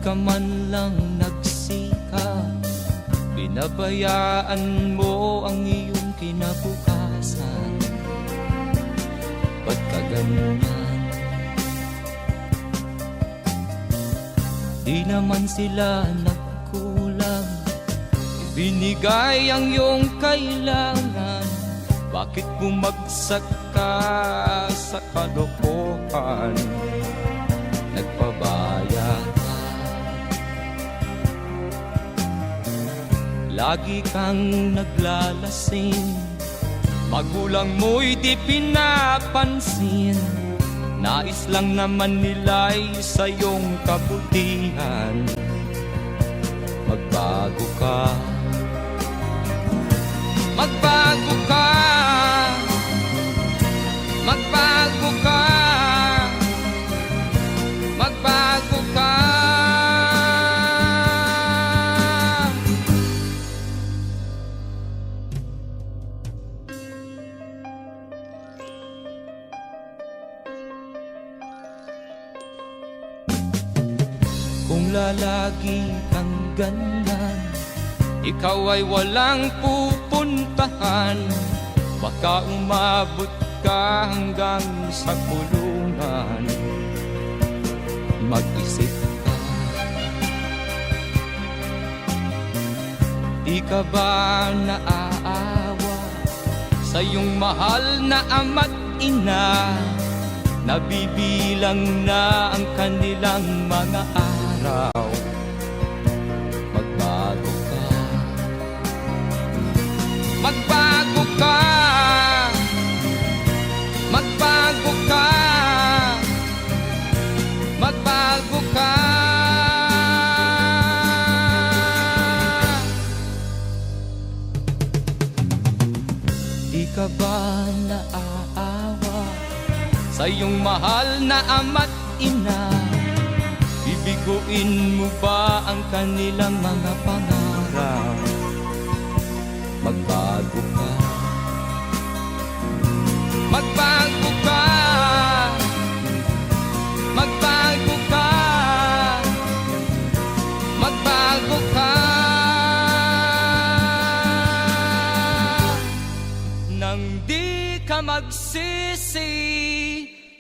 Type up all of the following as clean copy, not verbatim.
ka man lang nagsikap, pinabayaan mo ang iyong kinabukasan. Ba't ka ganyan? Di naman sila nagkulang, ibinigay ang iyong kailangan. Bakit bumagsak ka sa kalokohan? Nagpabaya ka, lagi kang naglalasing, magulang mo'y di pinapansin. Nais lang naman nila'y sa iyong kabutihan. Magbago ka, magbago ka, magbago ka, magbago ka. Kung lalagi kang ganyan, ikaw ay walang pupuntahan. Baka umabot ka hanggang sa kulungan. Mag-isip ka, di ka ba naaawa sa iyong mahal na ama't ina? Nabibilang na ang kanilang mga araw. Magbago ka, magbago ka, magbago ka, magbago ka. Di ka ba naaawa sa iyong mahal na ama't ina? Bibiguin mo ba ang kanilang mga pangarap? Magbago ka, magbago ka, magbago ka, magbago ka. Nang di ka magsisi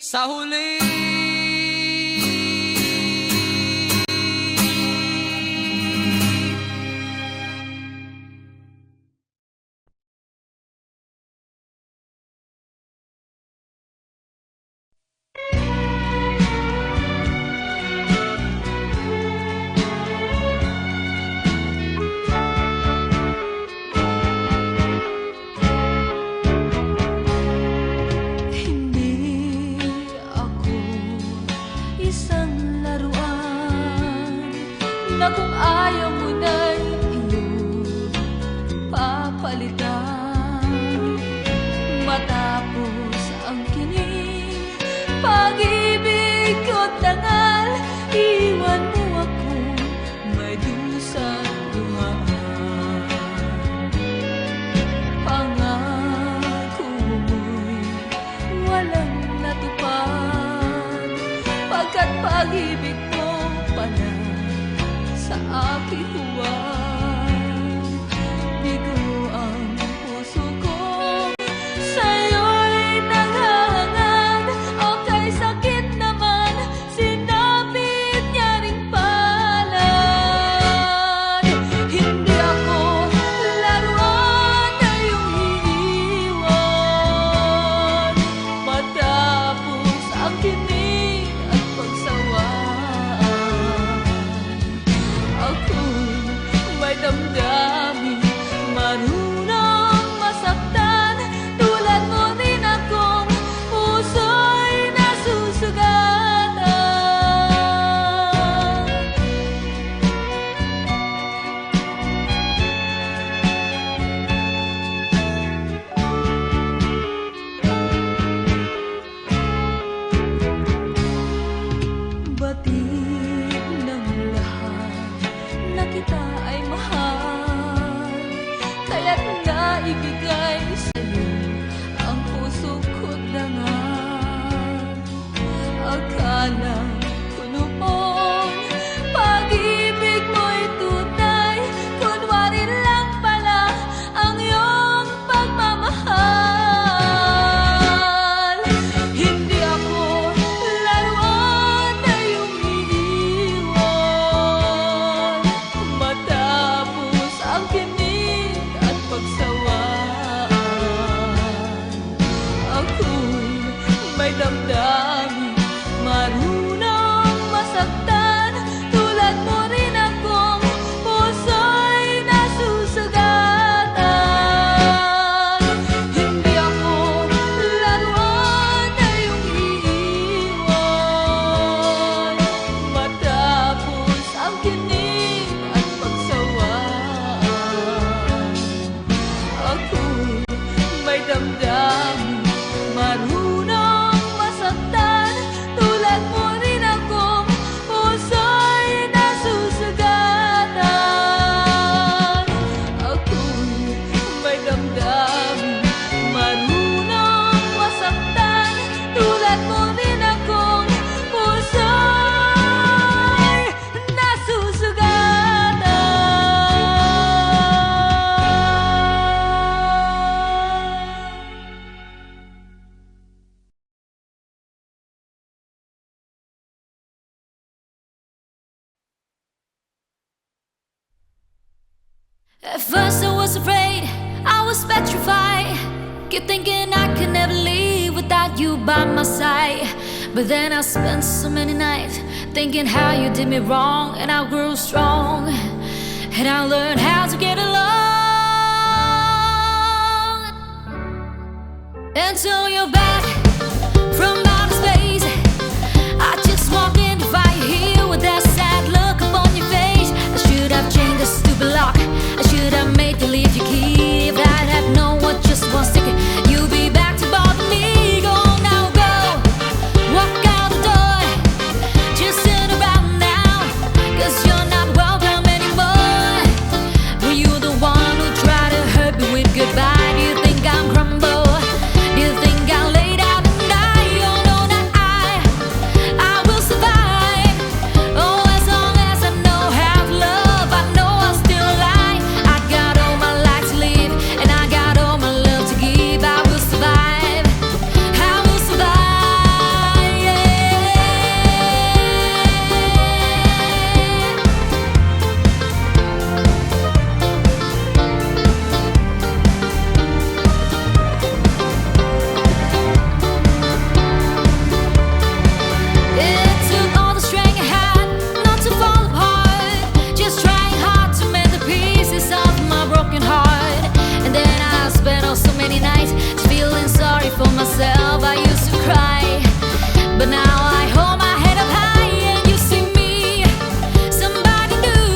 sa huli. Pag-ibig mo pala sa aking huwag, bigo ang puso ko sa'yo'y naghahangad. O kay sakit naman, sinapit niya ring palad. Hindi ako laruan na iyong iiwan, matapos ang kinig at pagsawaan. Ako'y may damdamin, marunong masaktan. Tulad mo rin akong puso'y nasusugatan. Batid ng lahat na kita ay mahal. At first I was afraid, I was petrified. Kept thinking I could never leave without you by my side. But then I spent so many nights thinking how you did me wrong, and I grew strong, and I learned how to get along. Until you're back from outer space, I just walked in to find you here with that sad look upon your face. I should have changed the stupid lock, I should have made you leave your key. If I'd have known what just one second you'd be back to bother me. Go now, go, walk out the door, just sit around now, 'cause you're not welcome anymore. Were you the one who tried to hurt me with goodbye? Do you think I'm crumble? Do you think I'll lay down and die? Oh no, not I will survive. Oh, as long as I know how to love, I know I'll still lie. I got all my life to live, and I got all my love to give. I will survive, I will survive, yeah. It took all the strength I had not to fall apart, just trying hard to mend the pieces of my broken heart. And then I spent so many nights feeling sorry for myself. I used to cry, but now I hold my head up high, and you see me, somebody new.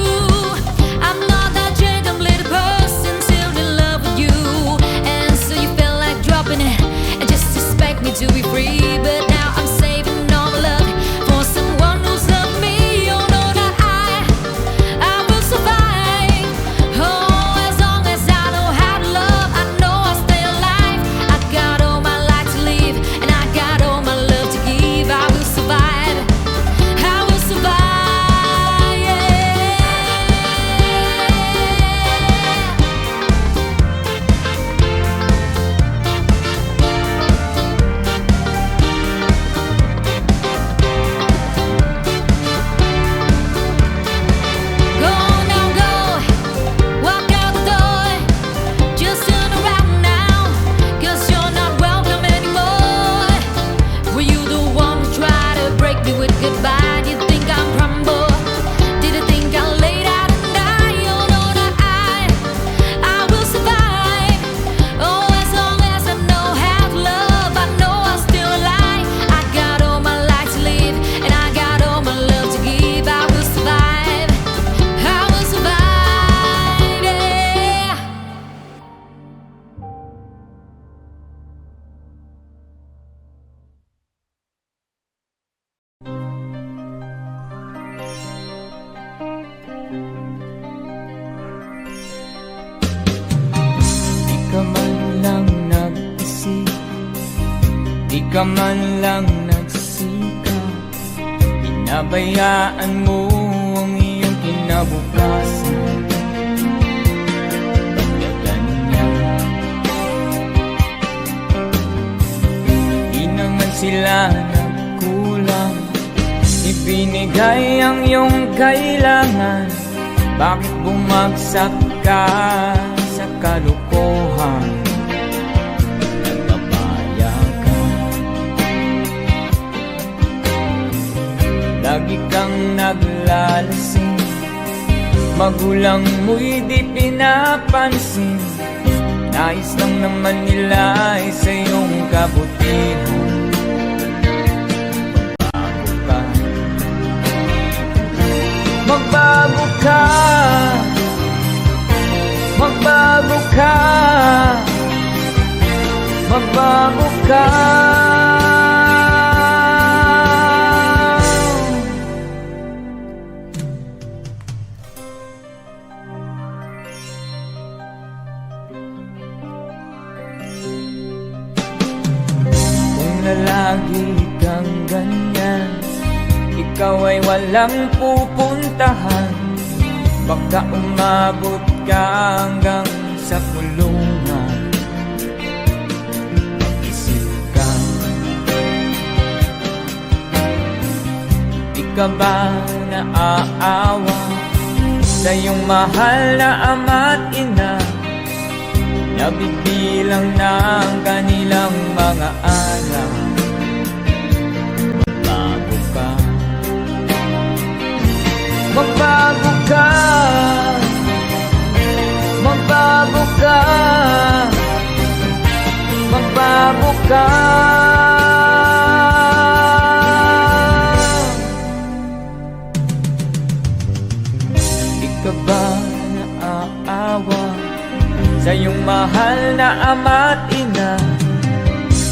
I'm not that gentle little person still in love with you. And so you felt like dropping it and just expect me to be free. But now I'm saving all my love for someone who's loved me. Oh no, not I will survive. Oh, as long as I know how to love, I know I'll stay alive. I got all my life to live, and I got all my love to give. I will survive, I will survive, yeah. Go now, go, walk out the door, just turn around now, 'cause you're not welcome anymore. Were you the one who tried to break me with goodbye? Did you think I'm crumble? Did you think I'll lay down and die? Oh no, not I will survive. Oh, as long as I know how to love, I know I'll still alive. I got all my life to live, and I got all my love to give. I will survive, I will survive, yeah. Di ka man lang nag-isip, di ka man lang nagsikap, pinabayaan mo ang iyong kinabukasan. Pagkaganyan, di naman sila nagkulang, ibinigay ang iyong kailangan. Bakit bumagsak ka sa kalokohan? Nagpapaya ka, lagi kang naglalasing, magulang mo'y di pinapansin. Nais lang naman nila ay sa iyong kabutihan. Magbago ka, magbago ka, magbago ka. Kung lalagi kang ganyan, ikaw ay walang pupuntahan. Baka umabot ka hanggang sa kulungan. Mag-isip ka, di ka ba naaawa sa iyong mahal na ama't ina, nabibilang na ang kanilang mga anak. Bago ka, magbago ka, magbago ka, magbago ka. Di ka ba naaawa sa iyong mahal na ama't ina?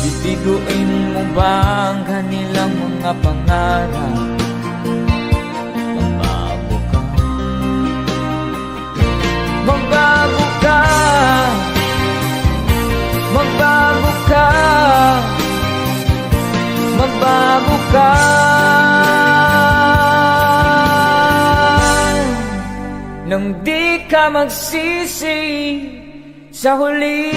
Bibiguin mo ba ang kanilang mga pangarap? Magbago ka, magbago ka, magbago ka, magbago ka. Nang di ka magsisi sa huli.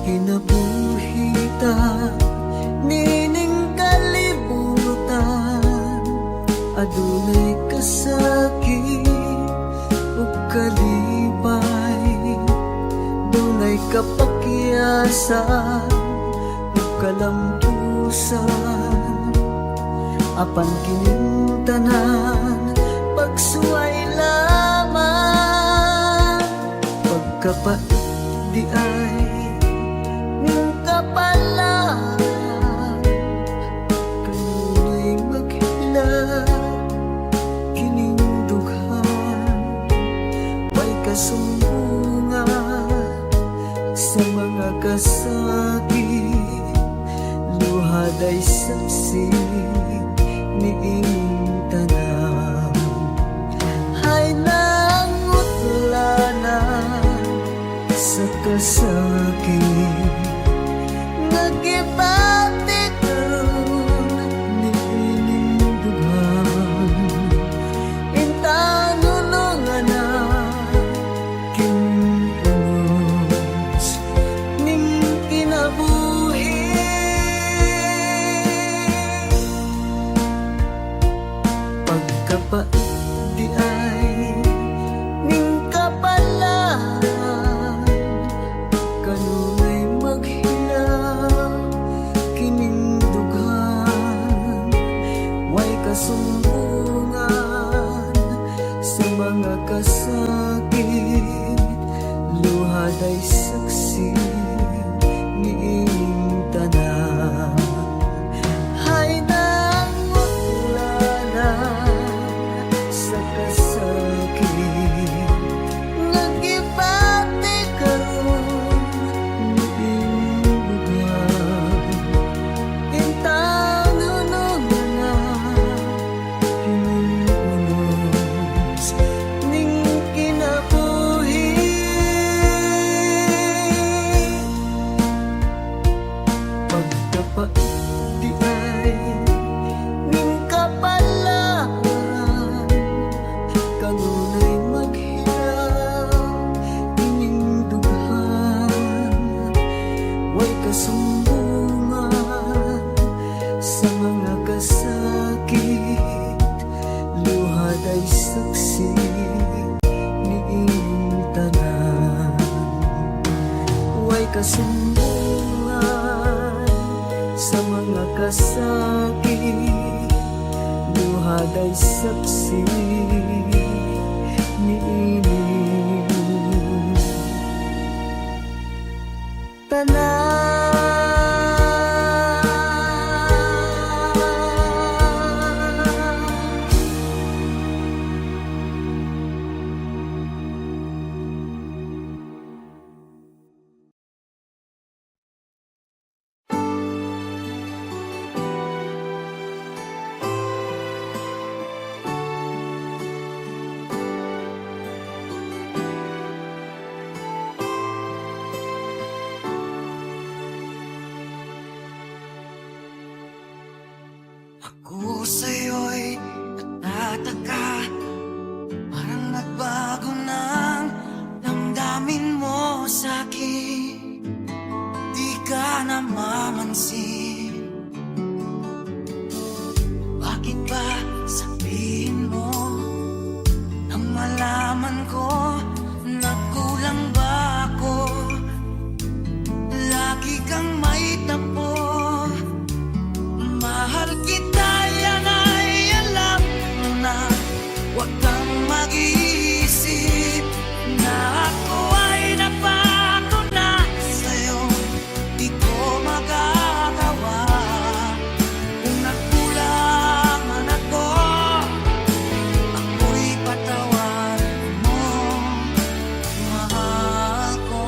Kinabuhita, nining kalibutan, adunay kasakit ug kalipay, dunay kapakyasan ug kalampusan, apan kining tanan pagsuway lamang, pagkapait di ay kapalan, kanunay maghila kining dughan, may kasumbungan sa mga kasakit, luhad ay saksi ni inyong tanan. Hay nangutlanan sa kasakit, nagibati karon ni ining dughan, intang nunungan na kinunos ning kinabuhi. Pagkapait di ay ning kapalan, kanunay maghilaw kining dughan, way kasumbungan sa mga kasakit, luhad ay saksi ni inyong tanan. Hay nangutlanan sa kasakit, nagibati karon ni inyong dughan, intang nunungan na kinunos ning kinabuhi. Pagkapait di ay ning kapalan, kanunay maghilaw kining dughan, way kasumbungan sa mga kasakit, luhad ay saksi ni inyong tanan. Way kasumbungan sa mga kasakit, luhad ay saksi ni inyong tanan. nagtataka, parang nagbago ng damdamin mo sa'kin. Di ka namamansin. Bakit ba sabihin mo nang malaman ko na kulang ba ako? Lagi kang may tampo. Mahal kita, yan ay alam mo na. Huwag kang mag-iisip na ako ay napako na sa'yo. Di ko magagawa. Kung nagkulang man ako, ako'y patawarin mo, mahal ko.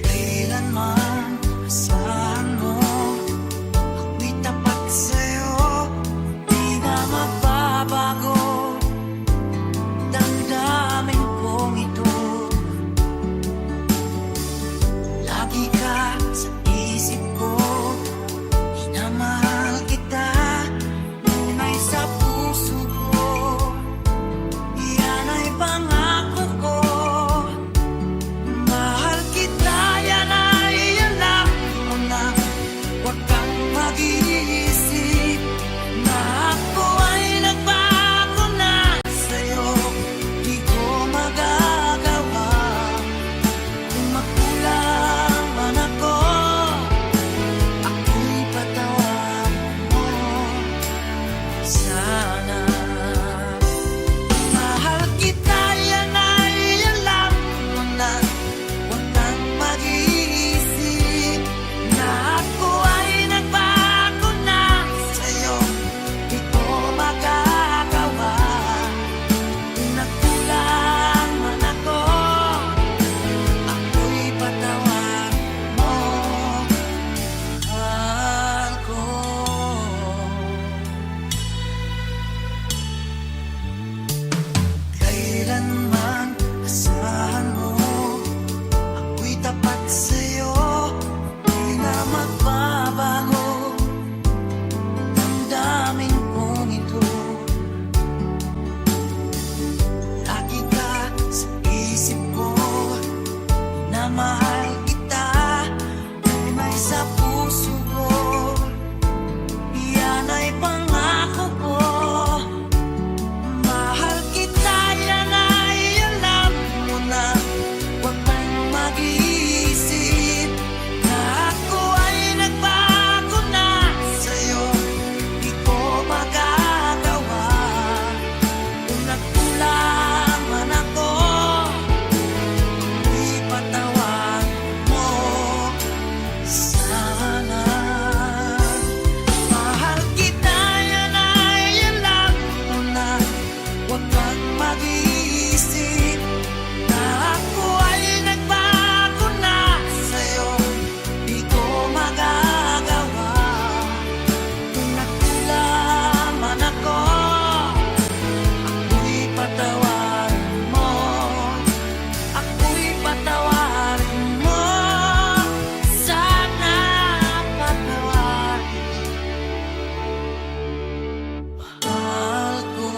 Kailanman asahan mo, ako'y tapat sa'yo, di na magbabago. Damdamin kong ito, lagi ka sa isip ko. Minamahal kita, tunay sa puso ko. Yan ay pangako ko. Mahal kita, yan ay alam mo na. Huwag kang mag-iisip na ako ay nagbago na sa'yo. Di ko magagawa. Kung magkulang man ako, ako'y patawarin mo sana. Mahal kita, yan ay alam mo na. Huwag kang mag-iisip na ako ay nagbago na sa'yo. Di ko magagawa. Kung nagkulang man ako, ako'y patawarin mo, mahal ko. Kailanman asahan mo, ako'y tapat sa'yo, di na magbabago. Damdamin kong ito, lagi ka sa isip ko. Na mahal kita, tunay sa puso ko. Yan ay pangako ko. Mahal kita, yan ay alam mo na. Huwag kang mag-iisip na ako ay nagbago na sa'yo. Di ko magagawa. Kung nagkulang man ako, ako'y patawarin mo sana. Mahal kita, yan ay alam mo na. Huwag kang mag-iisip na ako ay nagbago na sa'yo. Di ko magagawa. Kung nagkulang man ako, ako'y patawarin mo. Ako'y patawarin mo sana. Patawarin, mahal ko.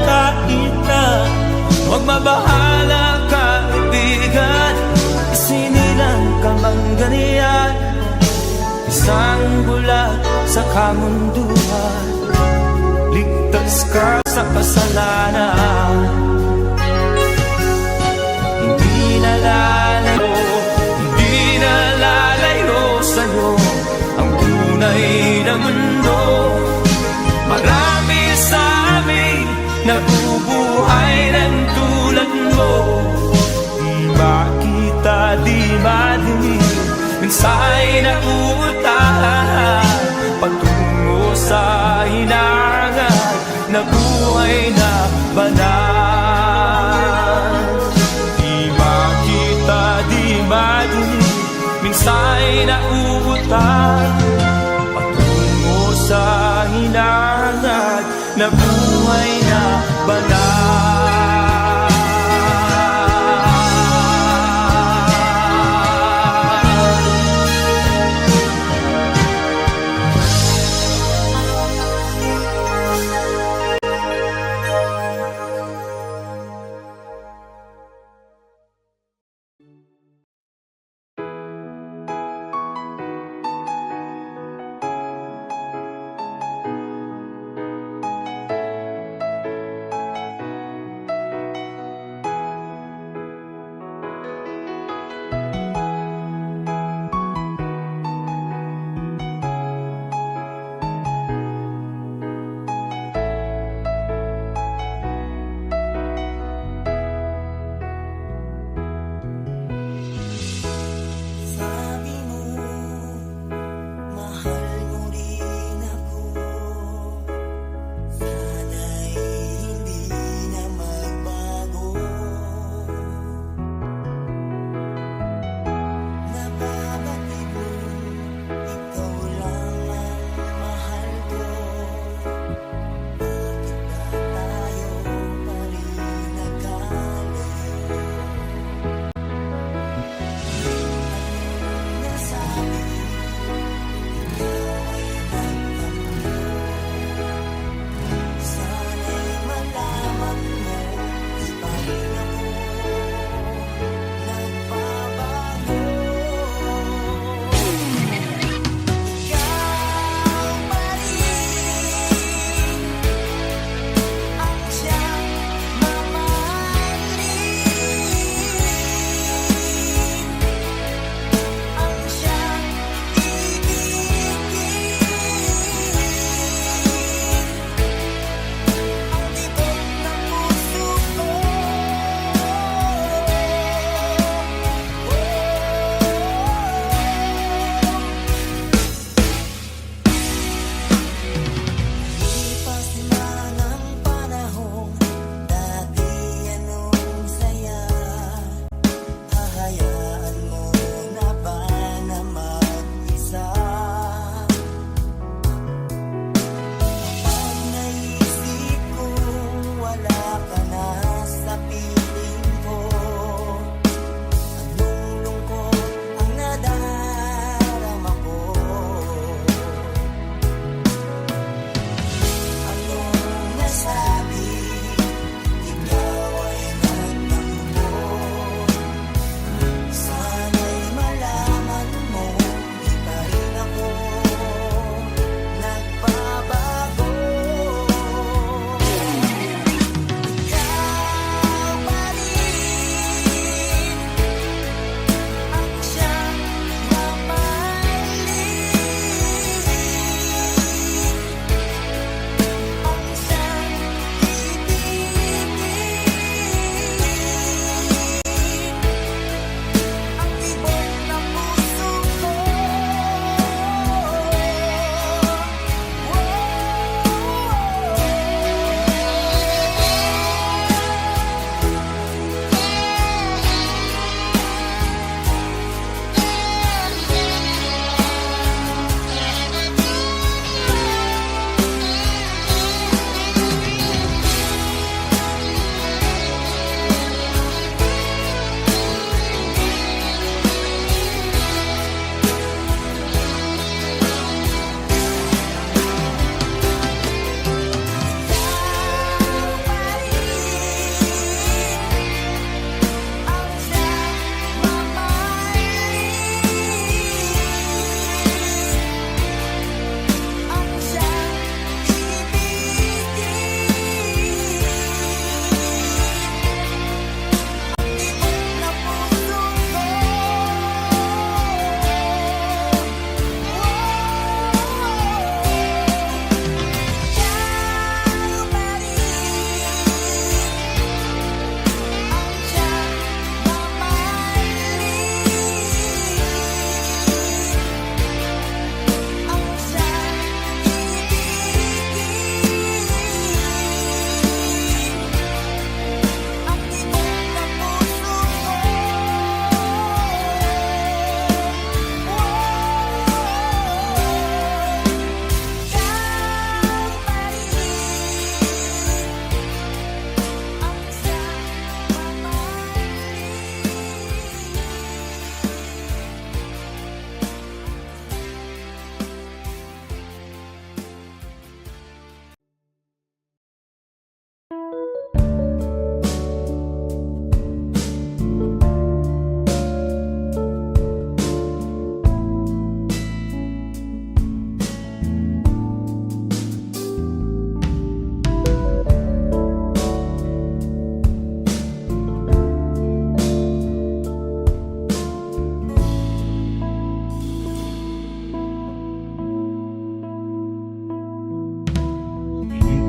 kahit na magmabahala kaibigan. Isinilang ka mang ganyan, isang bulag sa kamunduhan, ligtas ka sa kasalanan. Hindi nalalayo sa'yo ang tunay na mundo. Marami sa amin nabubuhay ng tulad mo. Di makita, di madinig, minsay na uutahan patungo sa hinangan na buhay na banal. Di makita, di madinig, minsay na uutahan patungo sa hinangan na buhay na banal.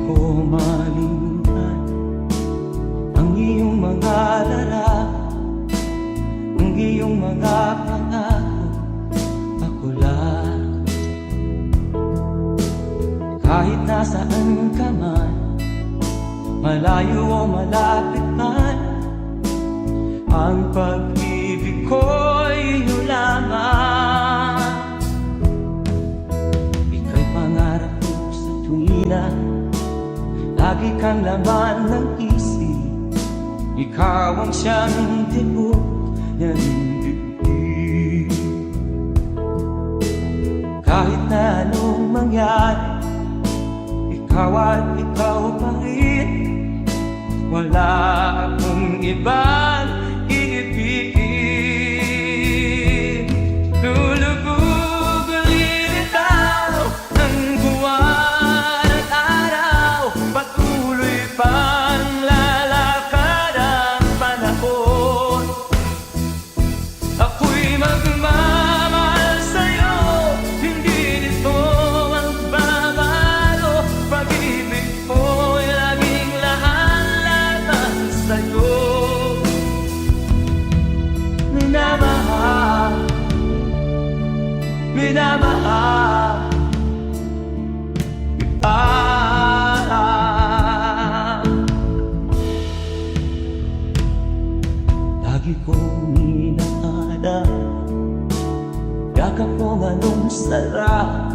ko malimutan ang iyong mga larawan, ang iyong mga pangako. Ako lang, kahit nasaan ka man, malayo o malapit man, ang pag-ibig ko'y iyo lamang. Ika'y pangarap ko sa tuwina, lagi kang laman ng isip. Ikaw ang siyang tibok ng dibdib. Kahit na anong mangyari, ikaw at ikaw pa rin. Wala akong ibang iibigin. Lulubog lilitaw ng buwan at araw, patuloy pang lalakad ang panahon. Ako'y magmamahal sa'yo, hindi nito magbabago. Pag-ibig ko'y laging lahat sa'yo. Minamahal, minamahal kita. Lagi kong inaada, yakap mo anong sarap,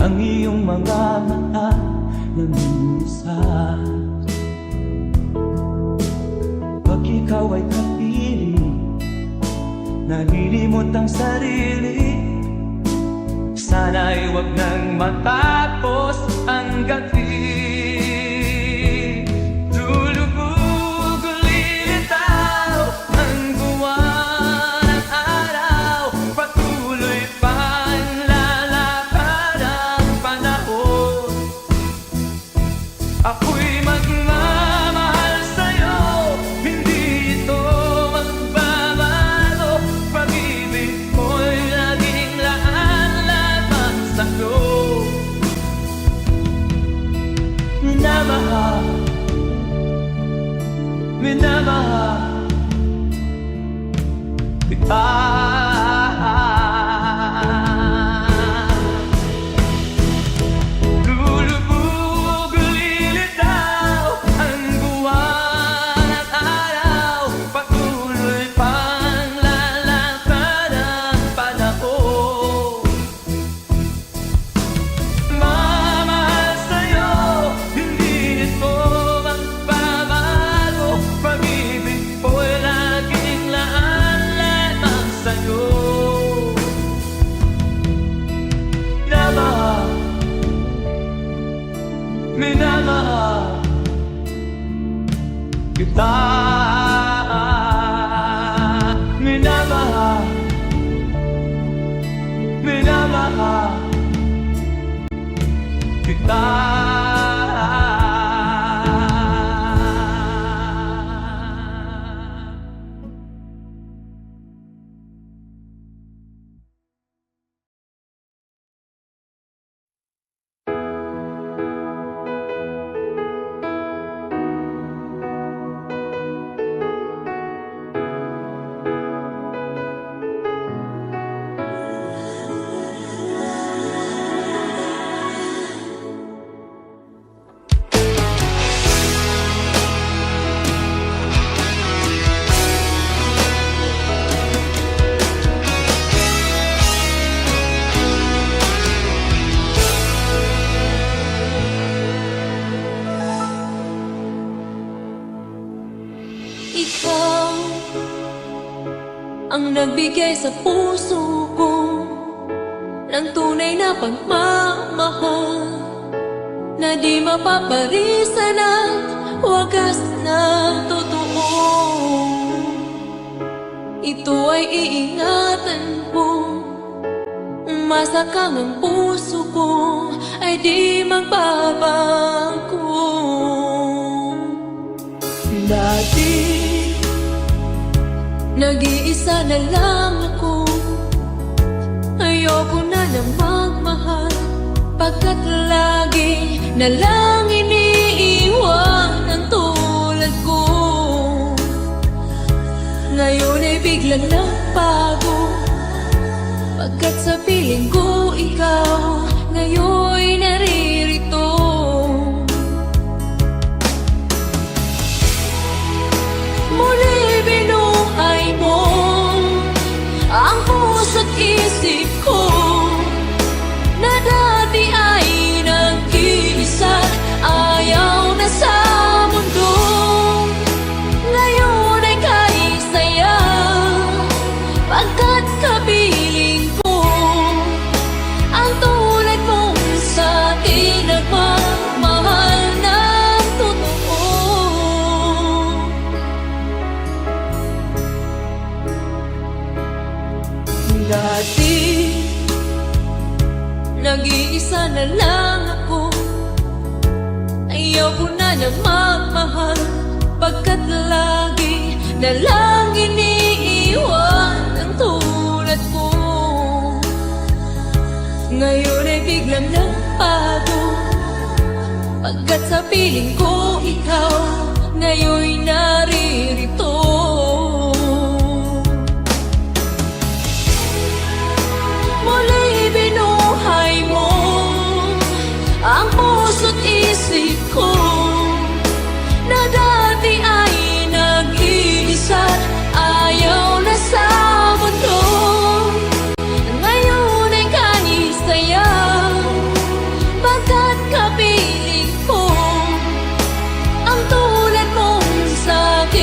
ang iyong mga mata na minsan. Pag ikaw ay kapiling, nalilimot ang sarili. Sana'y wag nang matapos ang gabi. Lulubog lilitaw ang buwan at araw, patuloy pang lalakad ang panahon. Ako'y magmamahal sa'yo, hindi ito magbabago. Pag-ibig ko'y laging laan-lamang sa'yo. Minamahal, minamahal kita. Lulubog lilitaw ang buwan at araw, patuloy pang lalakad ang panahon. Mamahal sa'yo, hindi ito magbabago. Pag-ibig ko'y laging laan-lamang sa'yo. Minamahal, minamahal kita. Minamahal, minamahal kita. Ikaw ang nagbigay sa puso ko ng tunay na pagmamahal, na di mapaparisan at wagas na totoo. Ito ay iingatan ko, umasa kang ang puso ko ay di magbabago. Dati nag-iisa na lang ako, ayoko na lang magmahal Pagkat lagi na lang iniiwan ang tulad ko. Ngayon ay biglang nagbago, pagkat sa piling ko ikaw ngayon'y naririto. Muli binuhay mo ang puso't isip ko, na dati ay nag-iisa, ayaw na sa mundo. Ngayon ay kahit saya, pagkat kapiling ko ang tulad mong sa akin nagmamahal ng totoo. Dati nag-iisa na lang ako, ayaw ko na magmahal, pagkat lagi na lang iniiwan ang tulad ko. Ngayon ay biglang nagbago, pagkat sa piling ko ikaw ngayon'y naririto. Muli binuhay mo ang puso't isip ko, na dati ay nag-iisa, ayaw na sa mundo. Ngayon ay kahit saya, pagkat kapiling ko ang tulad mong sa akin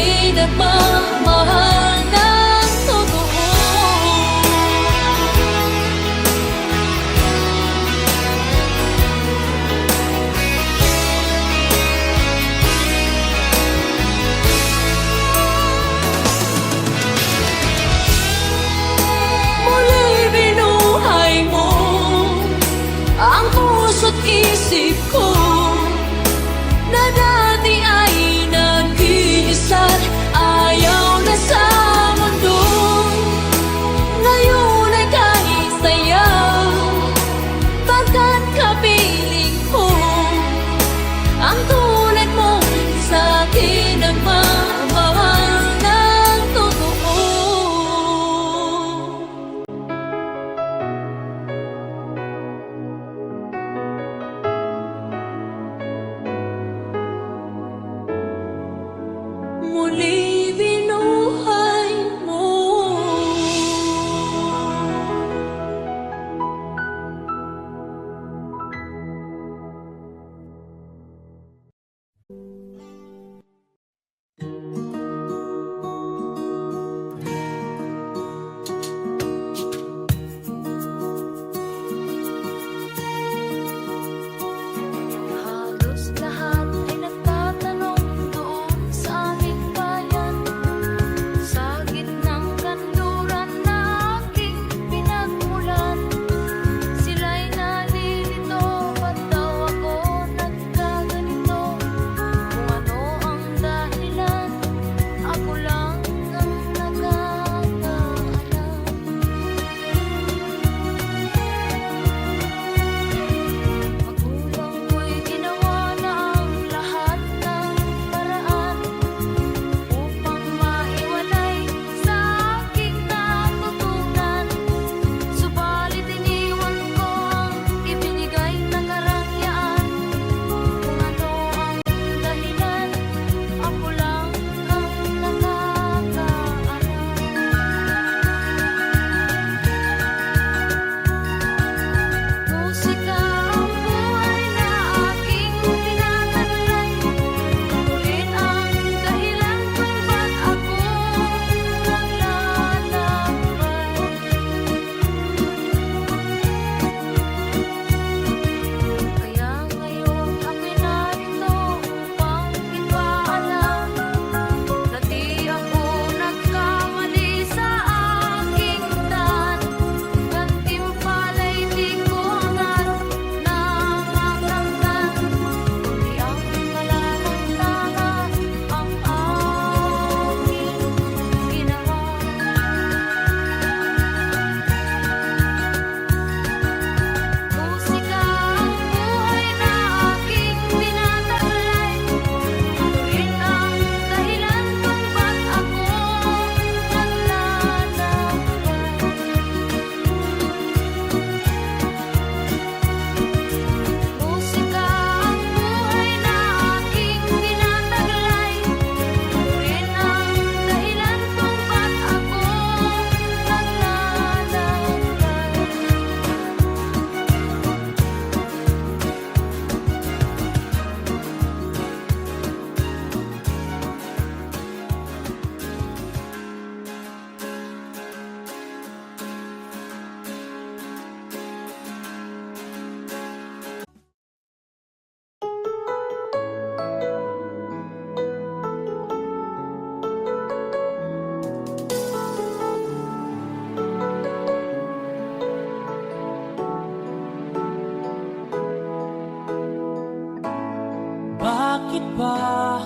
bakit ba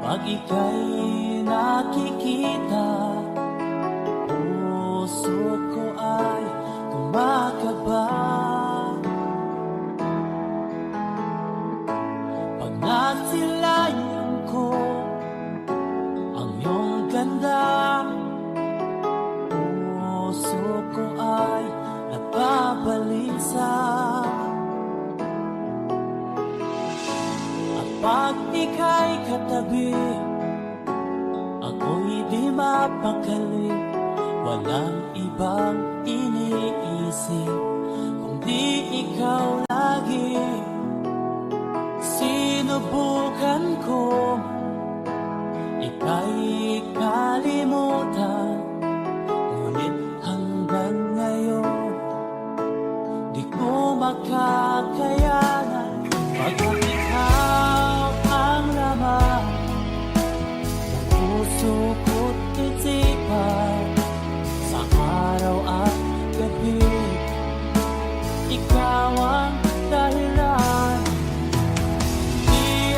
pag ika'y nakikita, puso ko ay kumakaba? Pag nasilayan ko ang iyong ganda, puso ko ay nababalisa. At pag ika'y katabi, ako'y di mapakali. Walang ibang iniisip kundi ikaw lagi. Sinubukan ko ika'y kalimutan, ngunit hanggang ngayon di ko makakayanan. Pagkat ikaw ang laman ng puso ko't isipan, sa araw at gabi ikaw ang dahilan. Di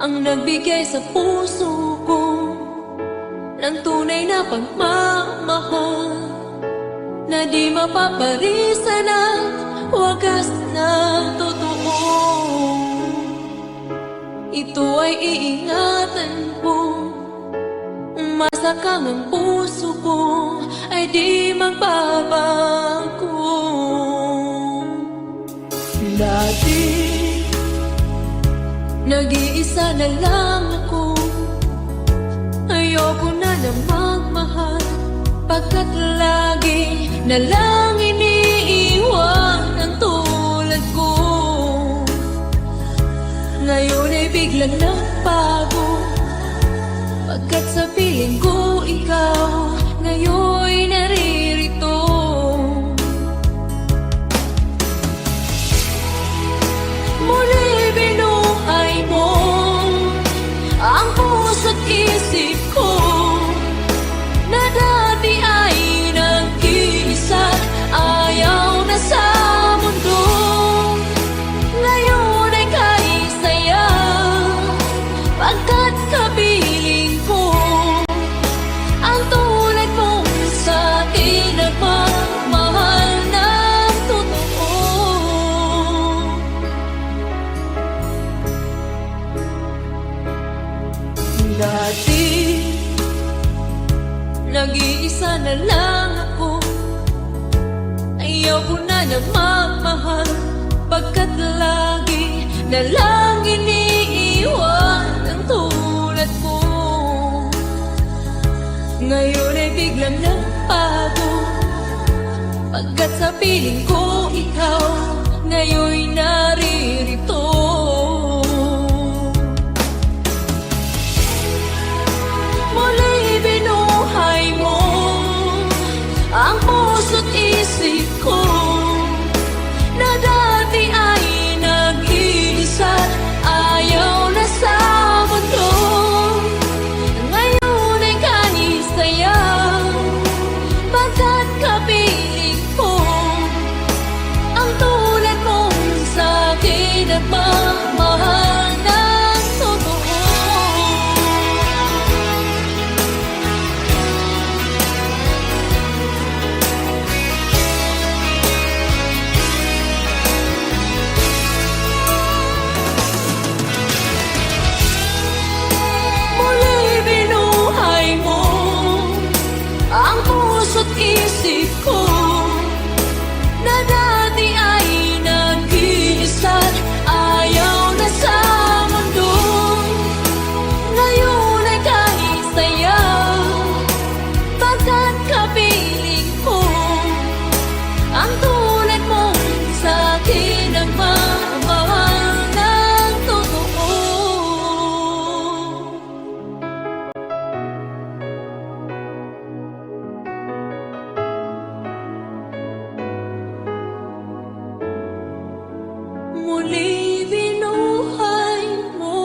ang nagbigay sa puso ko ng tunay na pagmamahal na di mapaparisan at wagas na totoo. Ito ay iingatan ko, masakang ang puso ko ay di magbabago. Dati nag-iisa na lang ako, ayoko na magmahal, pagkat lagi na lang iniiwan ang tulad ko. Ngayon ay biglang nagbago, pagkat sa piling ko ikaw ngayon naririto. Muli binuhay mo ang puso't isip ko na dati ay nag-iisa, ayaw na sa mundo. Ngayon ay kahit saya, pagkat kapiling ko ang tulad mong sa akin nagmamahal ng totoo. Dati nag-iisa na lang ako, ayaw ko na magmahal, pagkat lagi na lang iniiwan ang tulad ko. Ngayon ay biglang nagbago, pagkat sa piling ko ikaw ngayon naririto. Muli binuhay mo ang puso't isip ko na dati ay nag-iisa, ayaw na sa mundo. Ngayon ay kahit saya, pagkat kapiling ko ang tulad mong sa akin nagmamahal ng totoo. Muli binuhay mo ang puso't isip ko na dati ay nag-iisa, ayaw na sa mundo. Ngayon ay kahit saya, pagkat kapiling ko ang tulad mong sa akin nagmamahal ng totoo. Muli binuhay mo.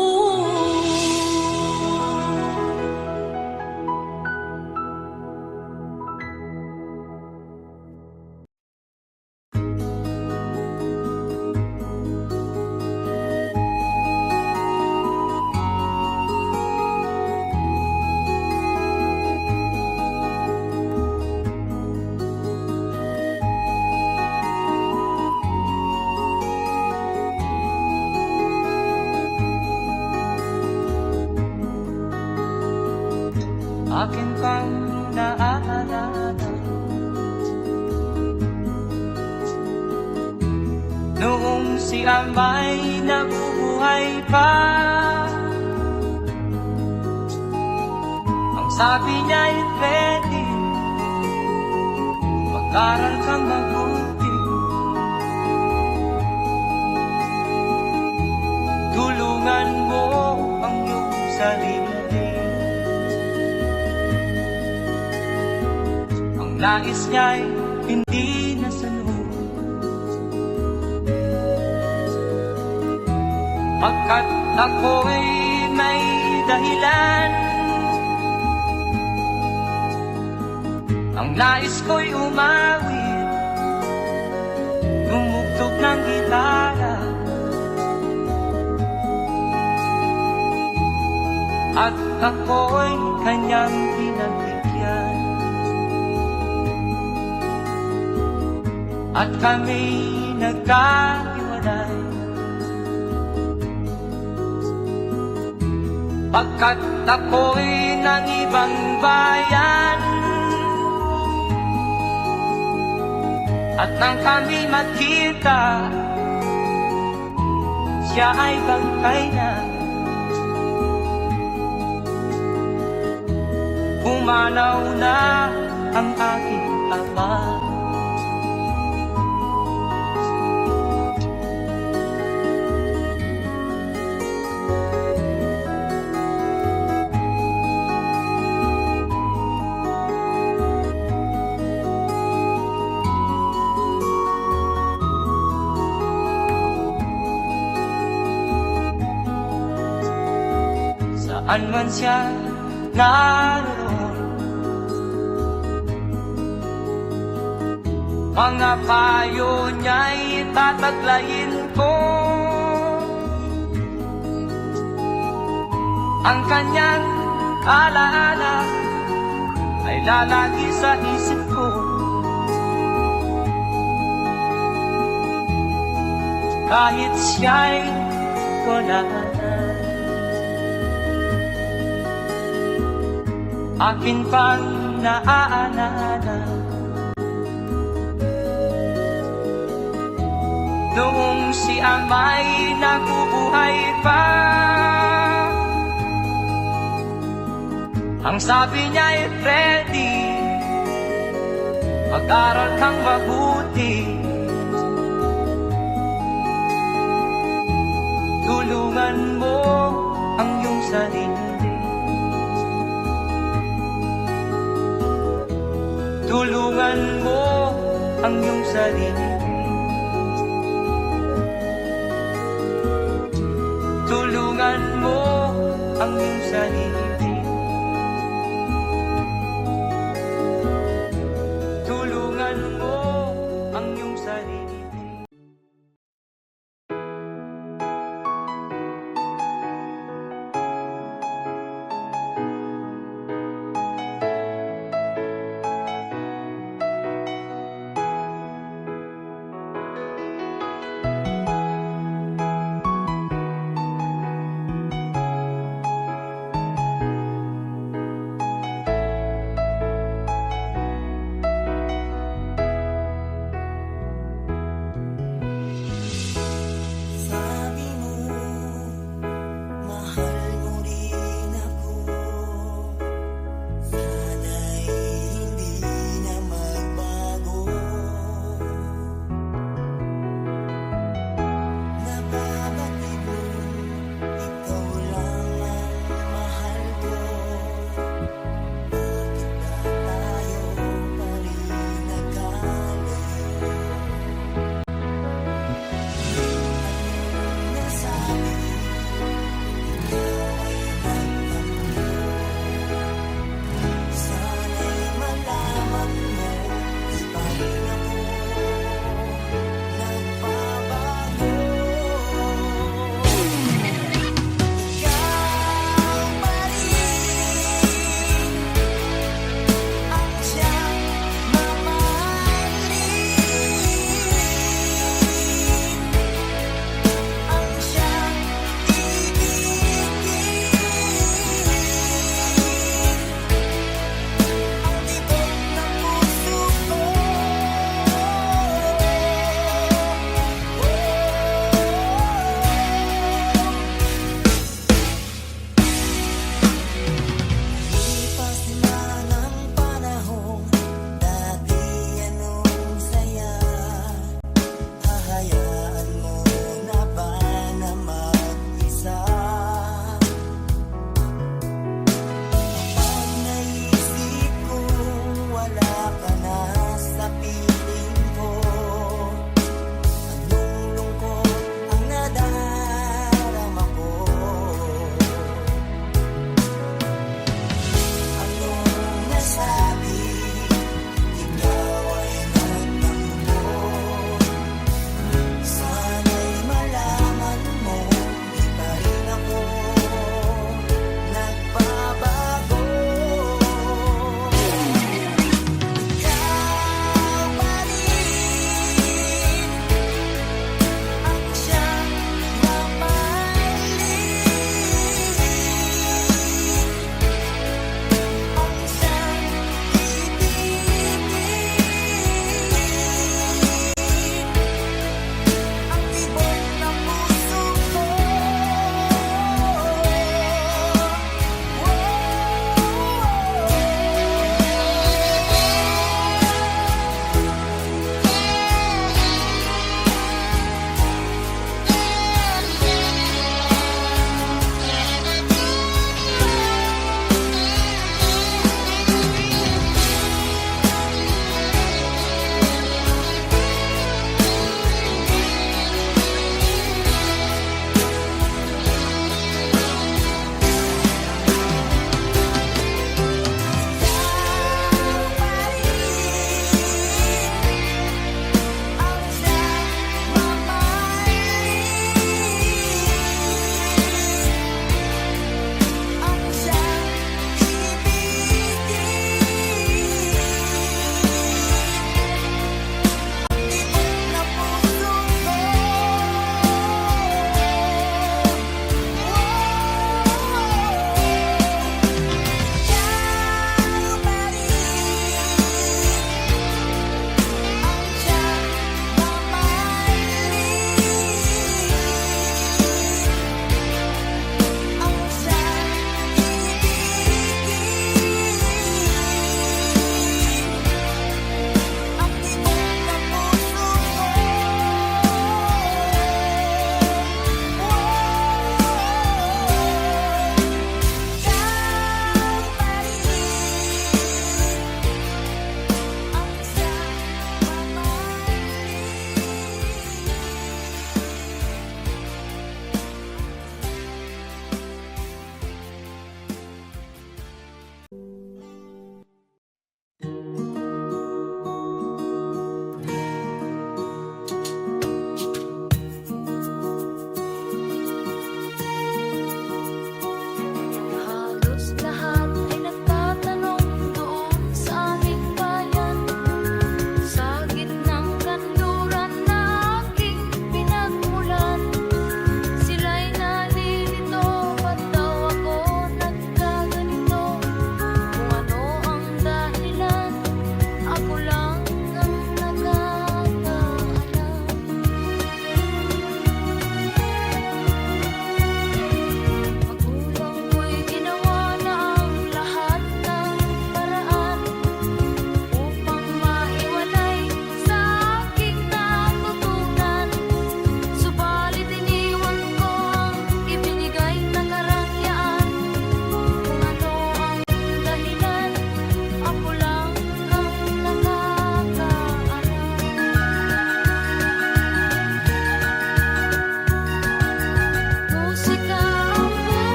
Akin pang naaalala noong si Amay nabubuhay pa. Ang sabi niya ay pwede mag-aral kang mabuti, tulungan mo ang iyong sarili. Nais niya'y hindi nasunod, pagkat ako'y may dahilan. Ang nais ko'y umawit, tumugtog ng gitara, at ako'y kanyang pinagbigyan. At kami nagkahiwalay, pagkat ako'y ng ibang bayan. At nang kami magkita, siya ay bangkay na. Pumanaw na ang aking ama. Saan man siya naroon, mga payo niya'y tataglayin ko. Ang kanyang alaala ay lalagi sa isip ko. Kahit siya'y wala na, akin pang naaalala noong si ama'y nabubuhay pa. Ang sabi niya Freddy, mag-aral kang mabuti, tulungan mo ang iyong sarili. Tulungan mo ang iyong sarili. Tulungan mo ang iyong sarili. Tulungan mo ang iyong sarili.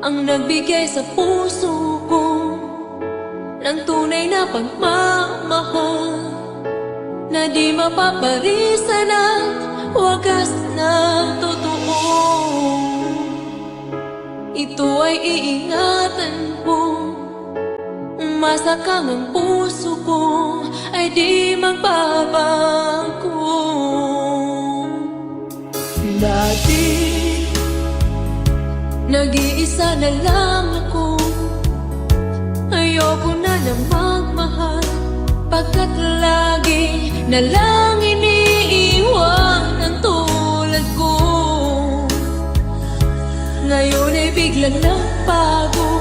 ang nagbigay sa puso ko ng tunay na pagmamahal na di mapaparisan at wagas na totoo. Ito ay iingatan ko, masakang ang puso ko ay di magbabago. Dati Nag-iisa na lang ako, ayoko na na magmahal, pagkat lagi na lang iniiwan ang tulad ko. Ngayon ay biglang nagbago,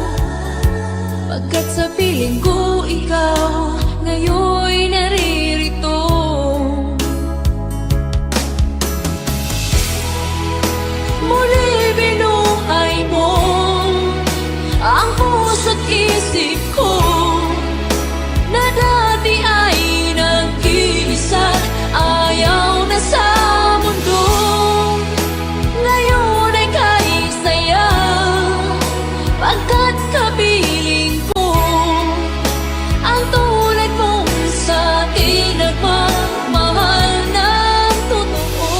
pagkat sa piling ko ikaw ngayon'y naririto. Muli binuhay mo ang puso't isip ko na dati ay nag-iisa't ayaw na sa mundo. Ngayon ay kahit saya, pagkat kapiling ko ang tulad mong sa'kin nagmamahal ng totoo.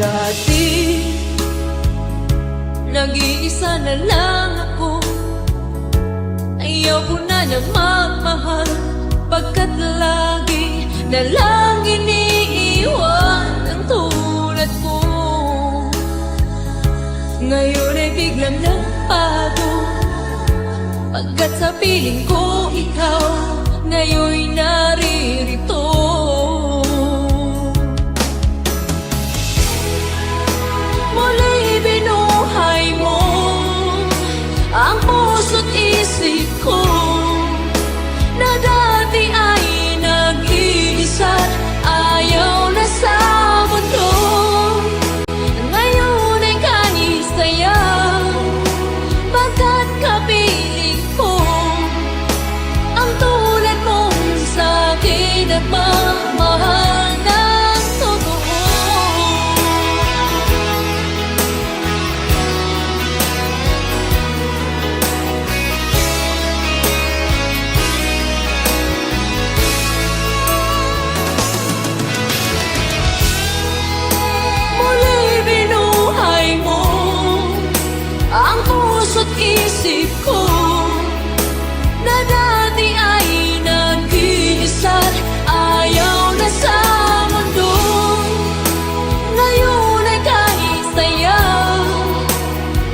Dati Nag-iisa na lang ako, ayaw ko na na magmahal, pagkat lagi na lang iniiwan ang tulad ko. Ngayon ay biglang nagbago, pagkat sa piling ko ikaw ngayon'y naririto. Muli binuhay mo ang puso't isip ko na dati ay nag-iisa't ayaw na sa mundo. Ngayon ay kahit saya, pagkat kapiling ko ang tulad mong sa'kin nagmamahal ng totoo. Muli binuhay mo ang puso't isip ko na dati ay nag-iisa't ayaw na sa mundo. Ngayon ay kahit saya,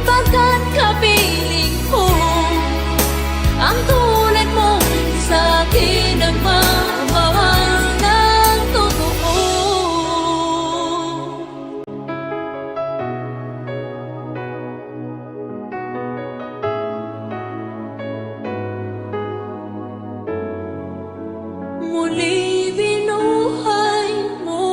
pagkat kapiling ko ang tulad mong sa'kin nagmamahal ng totoo. Muli binuhay mo.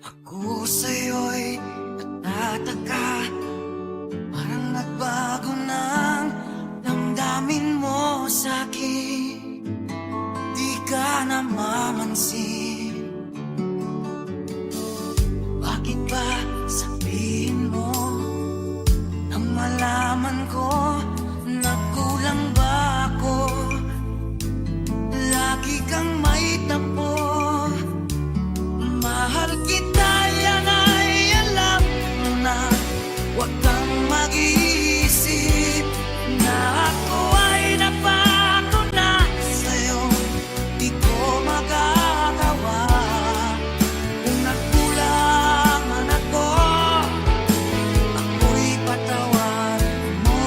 Ako sa'yo'y natataka, parang nagbago ng damdamin mo sa'kin. Di ka namamansin, bakit ba sabihin mo nang malaman ko na kulang ba ako? Lagi kang may tampo, mahal kita, yan ay alam mo na. Huwag kang mag-iisip na ako ay napako na sa'yo. Di ko magagawa kung nagkulang man ako, ako'y patawarin mo.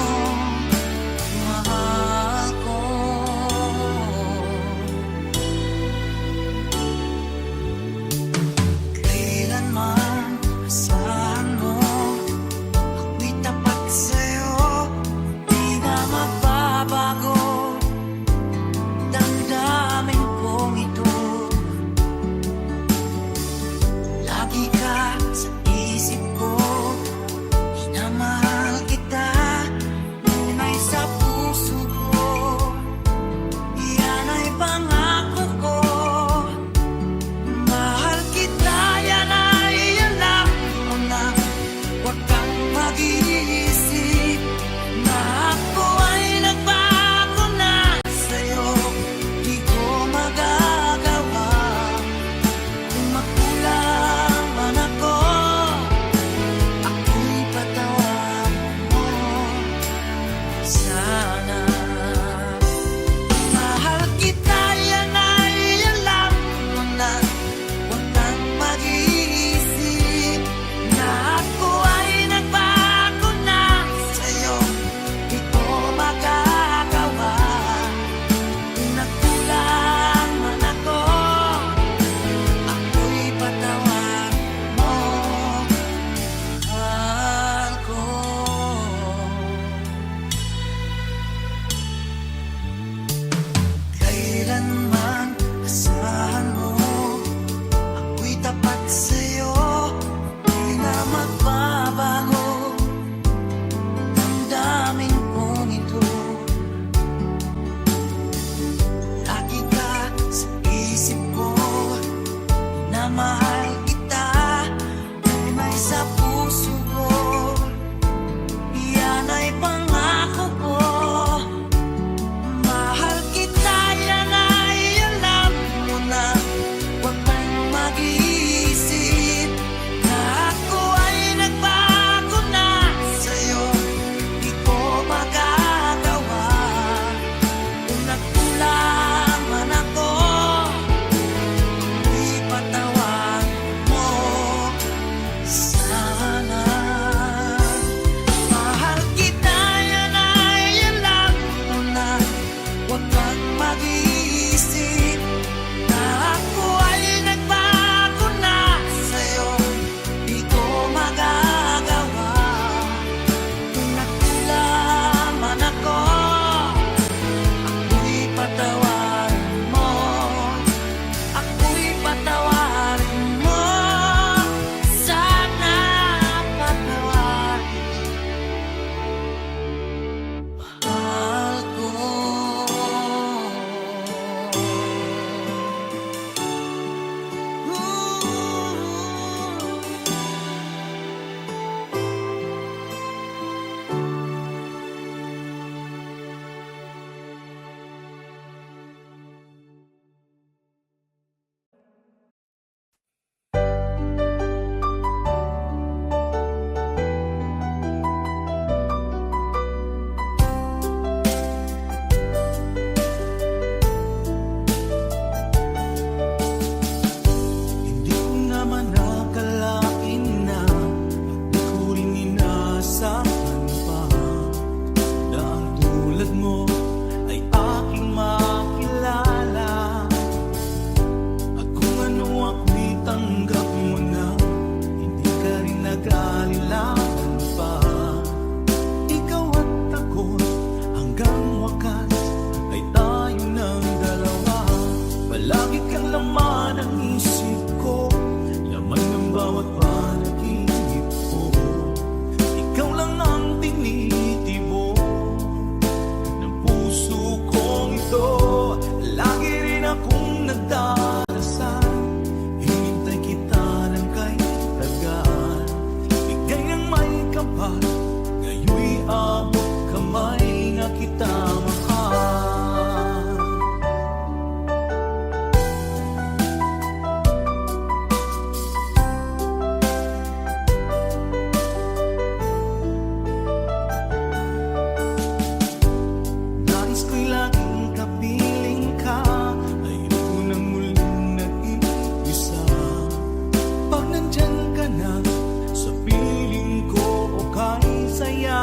saya.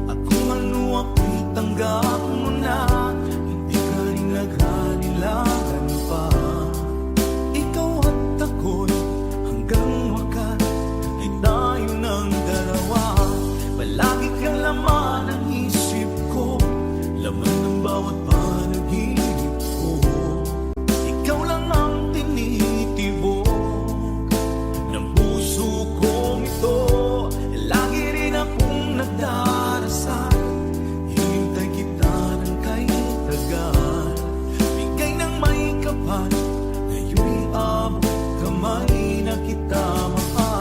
At kung ano ako'y tanggap mo na, hindi ka rin nagranilagan pa. Ikaw at ako'y hanggang wakas ay tayo ng dalawa. Palagi kang laman ng isip ko, laman ng bawat panaginip ko. Ikaw lang ang tinitibok ng puso kong ito. Lagi rin akong nagdarasal, hinintay kita ng kay tagal. Bigay ng may kapal, ngayon'y abot kamay na kita mahal.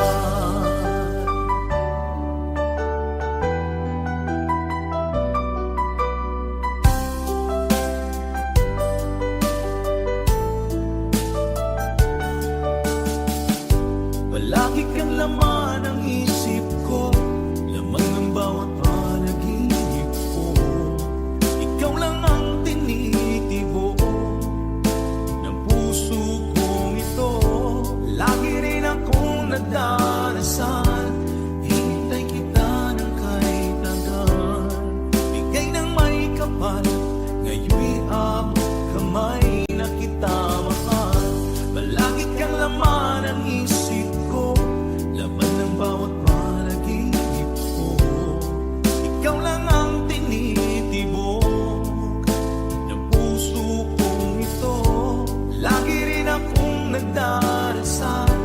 Palagi kang laman ng isip ko, laman ng bawat panaginip ko. Ikaw lang ang tinitibok ng puso kong ito. Lagi rin akong nagdarasal, hinintay kita ng kay tagal. Bigay ng may kapal, ngayon'y abot kamay na kita mahal. Palagi kang laman ng isip ko, laman ng bawat panaginip ko. Ikaw lang ang tinitibok ng puso kong ito. Lagi rin akong nagdarasal,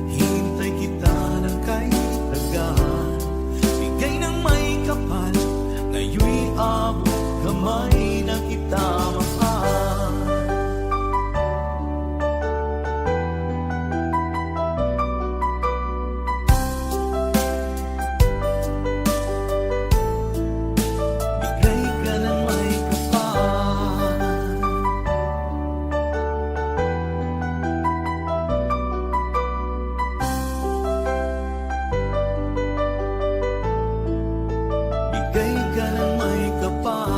hinintay kita ng kay tagal. Bigay ng may kapal, ngayon'y abot kamay na kita mahal. Bigay ka ng may kapal. Bigay ka ng may kapal.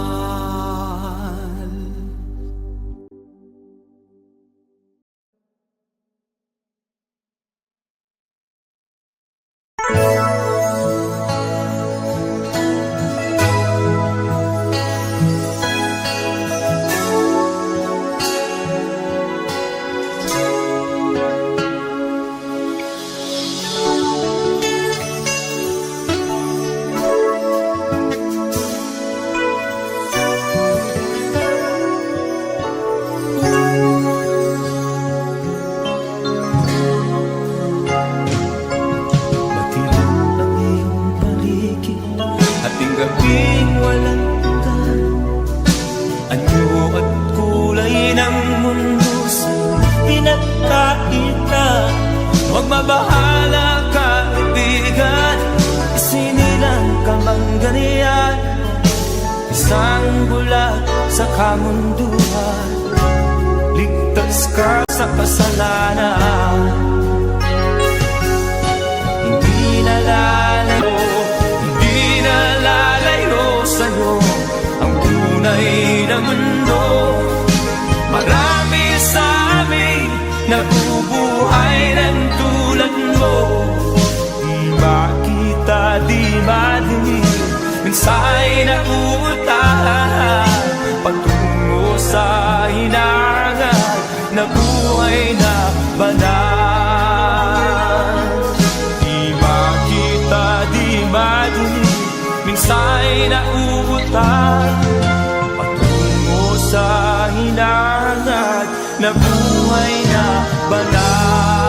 Matilim ang iyong paligid, ating gabing walang tagal. Anyo at kulay ng mundo sa'yo pinagkakita. Huwag mabahala kaibigan, isinilang ka mang ganyan. Isang bulag sa kamunduhan, ligtas ka sa kasalanan. Hindi nalalayo sa'yo ang tunay na mundo. Marami sa amin nabubuhay ng tulad mo. Di makita, di madinig, mensahe na uutahan patungo sa hinangan na buhay na banal. Di makita, di madinig, mensahe na uutahan patungo sa hinangan na buhay na banal.